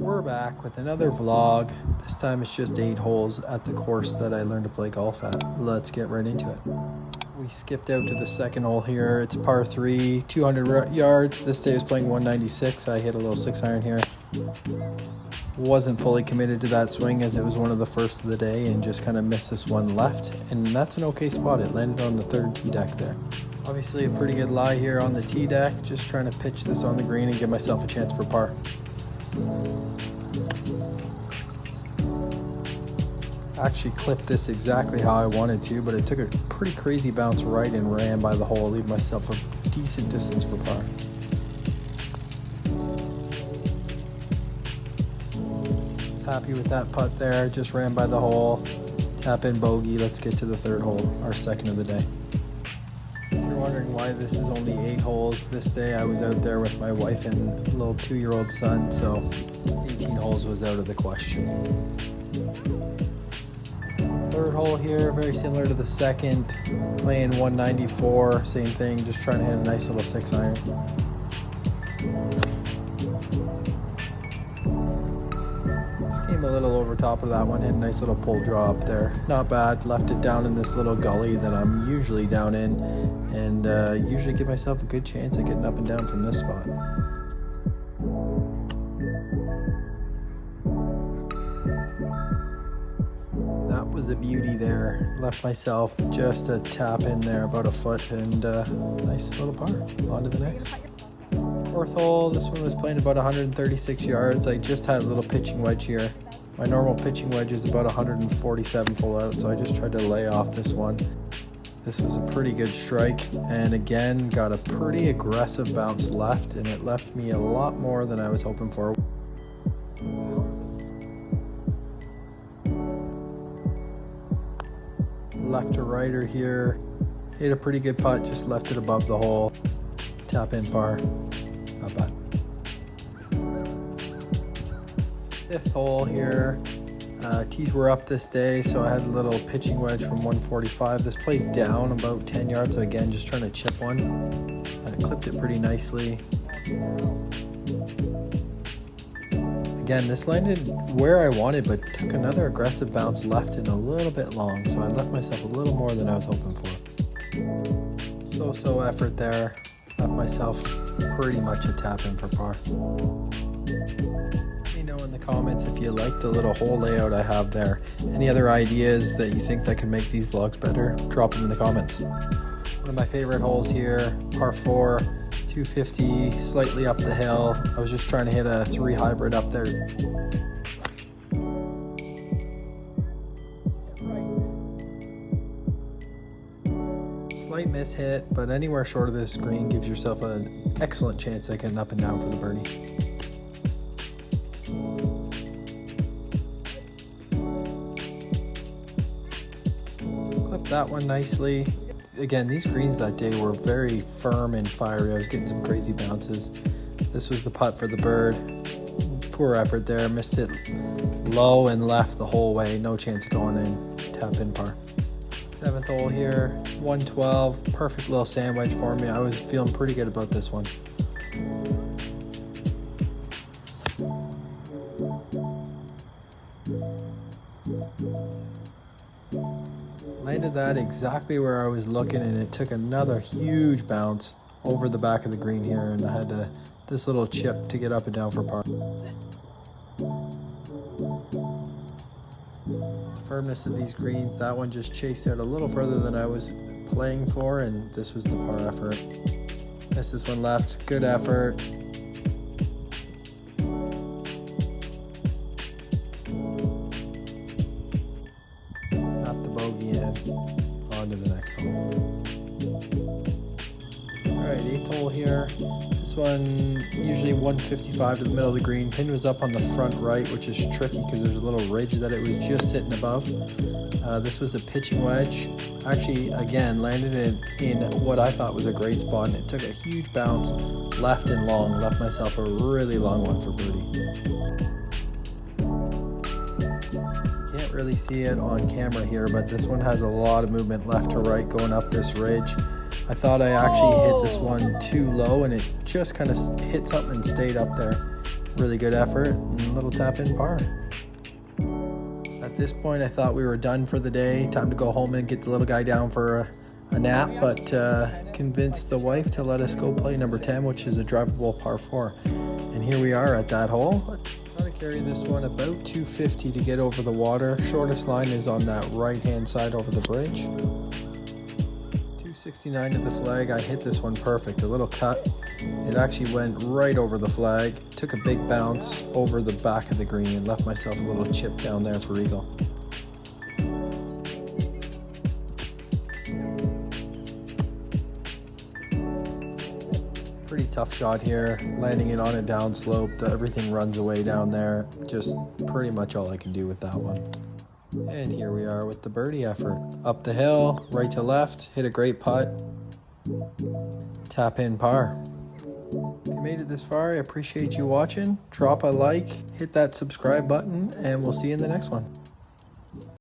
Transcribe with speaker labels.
Speaker 1: We're back with another vlog. This time it's just 8 holes at the course that I learned to play golf at. Let's get right into it. We skipped out to the second hole here. It's par 3, 200 yards. This day I was playing 196. I hit a little 6-iron here. Wasn't fully committed to that swing as it was one of the first of the day and just kind of missed this one left. And that's an okay spot. It landed on the third tee deck there. Obviously a pretty good lie here on the tee deck. Just trying to pitch this on the green and give myself a chance for par. Actually clipped this exactly how I wanted to, but it took a pretty crazy bounce right and ran by the hole, leaving myself a decent distance for par. Was happy with that putt there, just ran by the hole, tap in bogey. Let's get to the third hole, our second of the day. If you're wondering why this is only 8 holes, this day I was out there with my wife and little 2-year-old son, so 18 holes was out of the question. Third hole here, very similar to the second, playing 194, same thing, just trying to hit a nice little 6-iron. This came a little over top of that one, hit a nice little pull draw up there. Not bad, left it down in this little gully that I'm usually down in, and usually give myself a good chance at getting up and down from this spot. Was a beauty there. Left myself just a tap in there, about a foot, and nice little par. On to the next. Fourth hole, this one was playing about 136 yards. I just had a little pitching wedge here. My normal pitching wedge is about 147 full out, so I just tried to lay off this one. This was a pretty good strike, and again, got a pretty aggressive bounce left, and it left me a lot more than I was hoping for. Left to righter here, hit a pretty good putt, just left it above the hole, tap in par, not bad. Fifth hole here, tees were up this day, so I had a little pitching wedge from 145. This plays down about 10 yards, so again, just trying to chip one. I clipped it pretty nicely. Again, this landed where I wanted, but took another aggressive bounce left and a little bit long, so I left myself a little more than I was hoping for. So effort there, left myself pretty much a tap in for par. Let me know in the comments if you like the little hole layout I have there. Any other ideas that you think that can make these vlogs better, drop them in the comments. One of my favorite holes here, par 4. 250, slightly up the hill. I was just trying to hit a 3 hybrid up there. Slight miss hit, but anywhere short of this green gives yourself an excellent chance at getting up and down for the birdie. Clip that one nicely. Again, these greens that day were very firm and fiery. I was getting some crazy bounces. This was the putt for the bird. Poor effort there. Missed it low and left the whole way. No chance of going in. Tap in par. 7th hole here. 112. Perfect little sandwich for me. I was feeling pretty good about this one. Landed that exactly where I was looking, and it took another huge bounce over the back of the green here, and I had this little chip to get up and down for par. The firmness of these greens, that one just chased out a little further than I was playing for, and this was the par effort. Missed this one left, good effort. Bogey in, on to the next hole. Alright, 8th hole here. This one usually 155 to the middle of the green. Pin was up on the front right, which is tricky because there's a little ridge that it was just sitting above. This was a pitching wedge. Actually, again, landed in what I thought was a great spot, and it took a huge bounce left and long. Left myself a really long one for birdie. Can't really see it on camera here, but this one has a lot of movement left to right going up this ridge. I thought I actually hit this one too low, and it just kind of hit something and stayed up there. Really good effort and a little tap in par. At this point, I thought we were done for the day. Time to go home and get the little guy down for a nap, but convinced the wife to let us go play number 10, which is a drivable par 4. And here we are at that hole. I'm going to carry this one about 250 to get over the water. Shortest line is on that right-hand side over the bridge. 269 to the flag. I hit this one perfect. A little cut. It actually went right over the flag. Took a big bounce over the back of the green and left myself a little chip down there for eagle. Pretty tough shot here, landing it on a down slope. Everything runs away down there. Just pretty much all I can do with that one. And here we are with the birdie effort. Up the hill, right to left, hit a great putt. Tap in par. If you made it this far, I appreciate you watching. Drop a like, hit that subscribe button, and we'll see you in the next one.